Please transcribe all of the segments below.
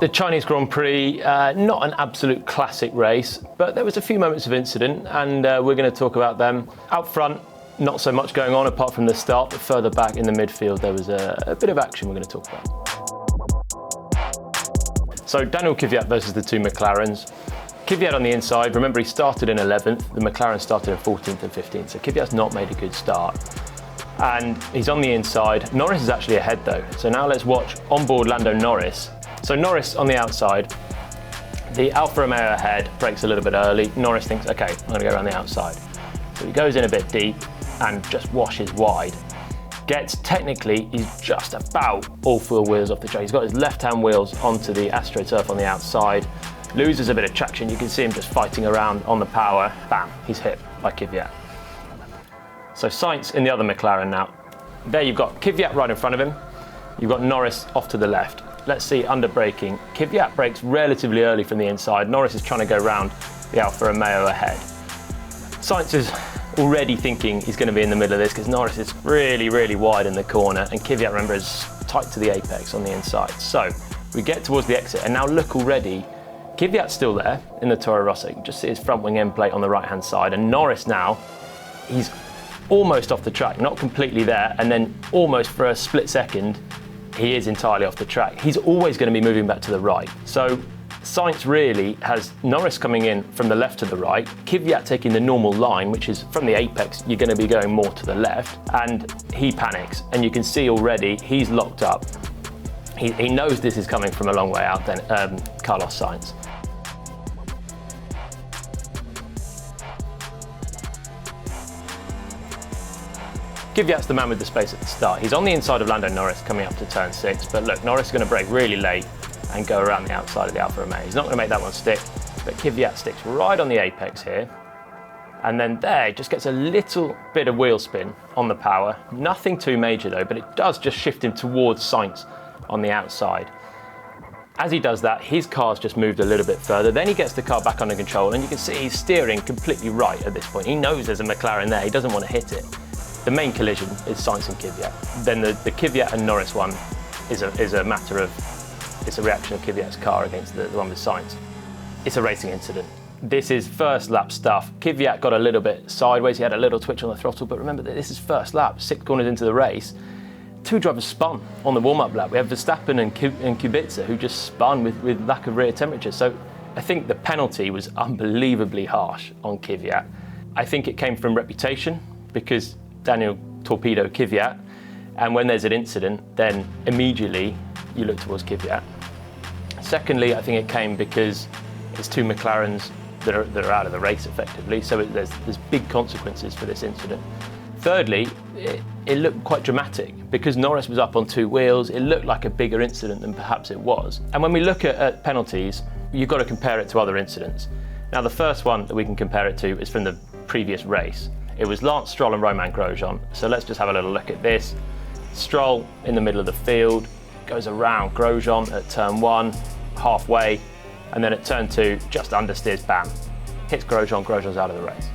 The Chinese Grand Prix, not an absolute classic race, but there was a few moments of incident, and we're going to talk about them. Out front, not so much going on apart from the start, but further back in the midfield there was a bit of action we're going to talk about. So Daniel Kvyat versus the two McLarens. Kvyat on the inside, remember he started in 11th, the McLaren started in 14th and 15th, so Kvyat's not made a good start. And he's on the inside. Norris is actually ahead though, so now let's watch onboard Lando Norris. So Norris on the outside, the Alfa Romeo ahead breaks a little bit early. Norris thinks, okay, I'm going to go around the outside. So he goes in a bit deep and just washes wide. Technically, he's just about all four wheels off the track. He's got his left-hand wheels onto the AstroTurf on the outside. Loses a bit of traction. You can see him just fighting around on the power. Bam, he's hit by Kvyat. So Sainz in the other McLaren now. There you've got Kvyat right in front of him. You've got Norris off to the left. Let's see, under braking. Kvyat brakes relatively early from the inside. Norris is trying to go round the Alfa Romeo ahead. Sainz is already thinking he's going to be in the middle of this because Norris is really, really wide in the corner, and Kvyat, remember, is tight to the apex on the inside. So we get towards the exit, and now look already, Kvyat's still there in the Toro Rosso. You can just see his front wing end plate on the right-hand side, and Norris now, he's almost off the track, not completely there, and then almost for a split second, he is entirely off the track. He's always going to be moving back to the right. So Sainz really has Norris coming in from the left to the right, Kvyat taking the normal line, which is from the apex, you're going to be going more to the left, and he panics. And you can see already he's locked up. He knows this is coming from a long way out then, Carlos Sainz. Kvyat's the man with the space at the start. He's on the inside of Lando Norris coming up to turn 6, but look, Norris is going to brake really late and go around the outside of the Alfa Romeo. He's not going to make that one stick, but Kvyat sticks right on the apex here. And then there, just gets a little bit of wheel spin on the power. Nothing too major though, but it does just shift him towards Sainz on the outside. As he does that, his car's just moved a little bit further. Then he gets the car back under control, and you can see he's steering completely right at this point. He knows there's a McLaren there, he doesn't want to hit it. The main collision is Sainz and Kvyat. Then the Kvyat and Norris one is a matter of, it's a reaction of Kvyat's car against the one with Sainz. It's a racing incident. This is first lap stuff. Kvyat got a little bit sideways, he had a little twitch on the throttle, but remember that this is first lap, 6 corners into the race. 2 drivers spun on the warm-up lap. We have Verstappen and Kubica who just spun with lack of rear temperature. So I think the penalty was unbelievably harsh on Kvyat. I think it came from reputation because Daniel torpedoed Kvyat, and when there's an incident, then immediately you look towards Kvyat. Secondly, I think it came because it's 2 McLarens that are out of the race effectively, so there's big consequences for this incident. Thirdly, it looked quite dramatic because Norris was up on 2 wheels. It looked like a bigger incident than perhaps it was. And when we look at penalties, you've got to compare it to other incidents. Now, the first one that we can compare it to is from the previous race. It was Lance Stroll and Romain Grosjean. So let's just have a little look at this. Stroll in the middle of the field, goes around Grosjean at turn 1, halfway, and then at turn 2, just understeers, bam, hits Grosjean, Grosjean's out of the race.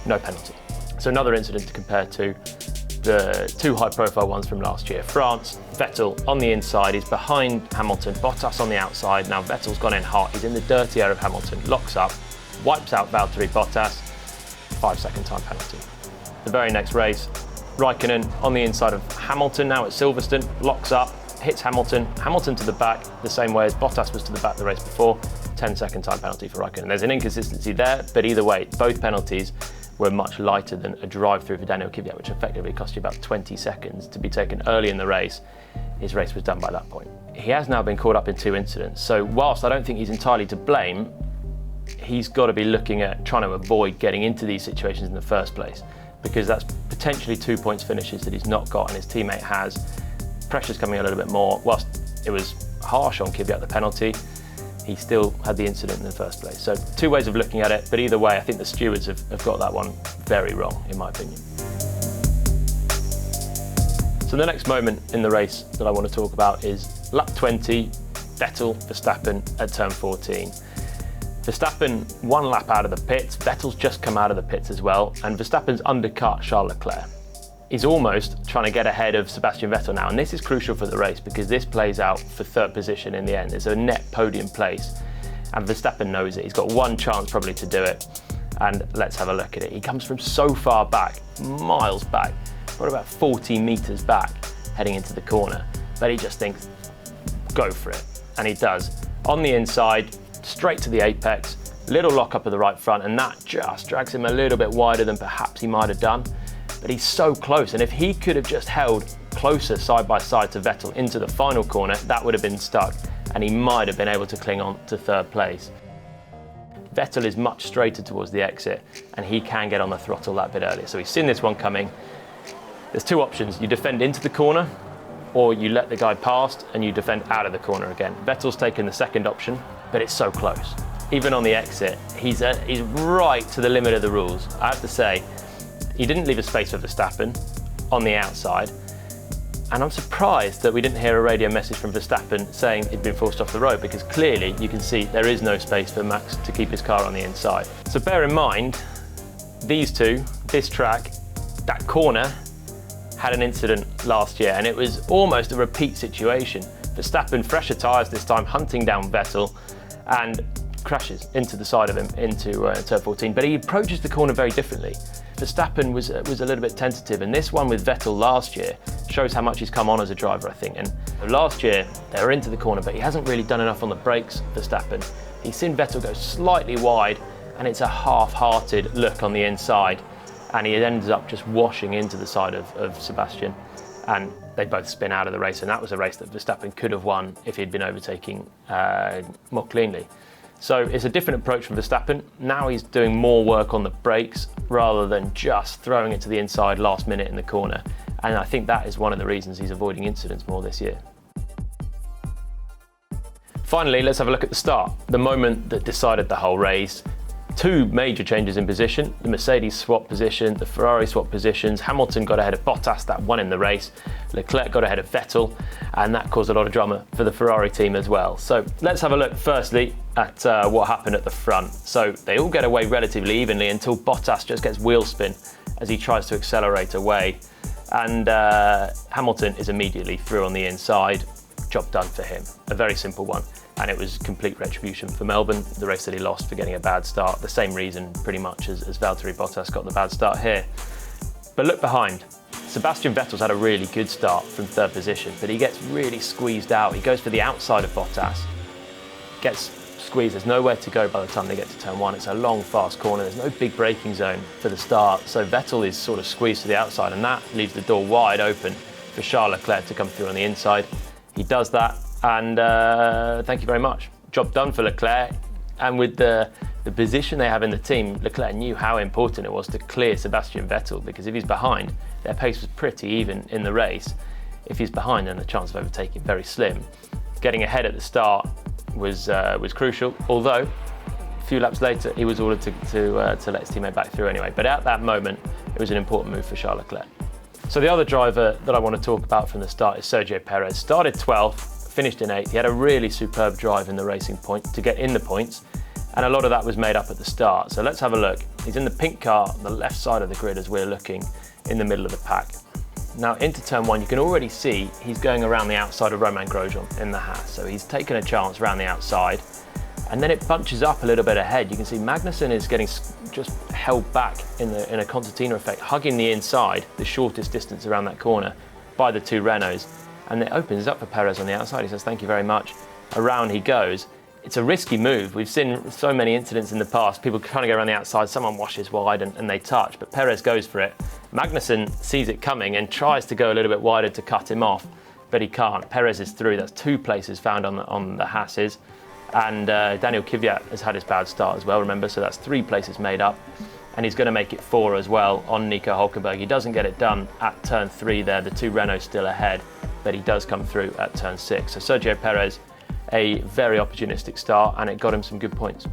No penalty. So another incident to compare to the 2 high-profile ones from last year. France, Vettel on the inside, he's behind Hamilton, Bottas on the outside. Now Vettel's gone in hot, he's in the dirty air of Hamilton, locks up, wipes out Valtteri Bottas, 5-second time penalty. The very next race, Raikkonen on the inside of Hamilton, now at Silverstone, locks up, hits Hamilton to the back, the same way as Bottas was to the back the race before, 10-second time penalty for Raikkonen. There's an inconsistency there, but either way, both penalties were much lighter than a drive-through for Daniel Kvyat, which effectively cost you about 20 seconds to be taken early in the race. His race was done by that point. He has now been caught up in 2 incidents, so whilst I don't think he's entirely to blame, he's got to be looking at trying to avoid getting into these situations in the first place, because that's potentially 2 points finishes that he's not got and his teammate has. Pressure's coming a little bit more. Whilst it was harsh on Kvyat, the penalty, he still had the incident in the first place. So 2 ways of looking at it, but either way, I think the stewards have got that one very wrong, in my opinion. So the next moment in the race that I want to talk about is lap 20, Vettel, Verstappen at turn 14. Verstappen 1 lap out of the pits, Vettel's just come out of the pits as well, and Verstappen's undercut Charles Leclerc. He's almost trying to get ahead of Sebastian Vettel now, and this is crucial for the race because this plays out for third position in the end. It's a net podium place, and Verstappen knows it. He's got one chance probably to do it, and let's have a look at it. He comes from so far back, miles back, what about 40 metres back, heading into the corner, but he just thinks, go for it, and he does. On the inside, straight to the apex, little lock up at the right front, and that just drags him a little bit wider than perhaps he might have done. But he's so close, and if he could have just held closer side by side to Vettel into the final corner, that would have been stuck, and he might have been able to cling on to third place. Vettel is much straighter towards the exit, and he can get on the throttle that bit earlier. So he's seen this one coming. There's two options. You defend into the corner, or you let the guy past and you defend out of the corner again. Vettel's taken the second option, but it's so close. Even on the exit, he's right to the limit of the rules. I have to say, he didn't leave a space for Verstappen on the outside, and I'm surprised that we didn't hear a radio message from Verstappen saying he'd been forced off the road, because clearly you can see there is no space for Max to keep his car on the inside. So bear in mind, these two, this track, that corner, had an incident last year, and it was almost a repeat situation. Verstappen, fresher tyres this time, hunting down Vettel, and crashes into the side of him into turn 14, but he approaches the corner very differently. Verstappen was a little bit tentative, and this one with Vettel last year shows how much he's come on as a driver, I think. And last year they were into the corner, but he hasn't really done enough on the brakes, Verstappen. He's seen Vettel go slightly wide, and it's a half-hearted look on the inside, and he ends up just washing into the side of Sebastian, and they both spin out of the race, and that was a race that Verstappen could have won if he'd been overtaking more cleanly. So it's a different approach from Verstappen. Now he's doing more work on the brakes rather than just throwing it to the inside last minute in the corner. And I think that is one of the reasons he's avoiding incidents more this year. Finally, let's have a look at the start, the moment that decided the whole race. Two major changes in position. The Mercedes swapped position, the Ferrari swapped positions. Hamilton got ahead of Bottas, that won in the race. Leclerc got ahead of Vettel, and that caused a lot of drama for the Ferrari team as well. So let's have a look firstly at what happened at the front. So they all get away relatively evenly until Bottas just gets wheel spin as he tries to accelerate away. And Hamilton is immediately through on the inside. Job done for him. A very simple one. And it was complete retribution for Melbourne, the race that he lost for getting a bad start. The same reason pretty much as Valtteri Bottas got the bad start here. But look behind. Sebastian Vettel's had a really good start from third position, but he gets really squeezed out. He goes for the outside of Bottas, gets squeezed. There's nowhere to go by the time they get to turn one. It's a long, fast corner. There's no big braking zone for the start. So Vettel is sort of squeezed to the outside, and that leaves the door wide open for Charles Leclerc to come through on the inside. He does that. And thank you very much. Job done for Leclerc. And with the position they have in the team, Leclerc knew how important it was to clear Sebastian Vettel, because if he's behind, their pace was pretty even in the race. If he's behind, then the chance of overtaking very slim. Getting ahead at the start was crucial, although a few laps later he was ordered to let his teammate back through anyway. But at that moment, it was an important move for Charles Leclerc. So the other driver that I want to talk about from the start is Sergio Perez. Started 12th. Finished in 8th. He had a really superb drive in the racing point to get in the points, and a lot of that was made up at the start. So let's have a look. He's in the pink car on the left side of the grid as we're looking in the middle of the pack. Now into turn 1, you can already see he's going around the outside of Romain Grosjean in the Haas. So he's taken a chance around the outside, and then it bunches up a little bit ahead. You can see Magnussen is getting just held back in a concertina effect, hugging the inside, the shortest distance around that corner, by the two Renaults. And it opens up for Perez on the outside. He says, thank you very much. Around he goes. It's a risky move. We've seen so many incidents in the past, people trying to go around the outside, someone washes wide and they touch, but Perez goes for it. Magnussen sees it coming and tries to go a little bit wider to cut him off, but he can't. Perez is through. That's 2 places found on the Haas's. And Daniel Kvyat has had his bad start as well, remember, so that's 3 places made up. And he's going to make it 4 as well on Nico Hülkenberg. He doesn't get it done at turn 3 there, the 2 Renaults still ahead, but he does come through at turn 6. So Sergio Perez, a very opportunistic start, and it got him some good points.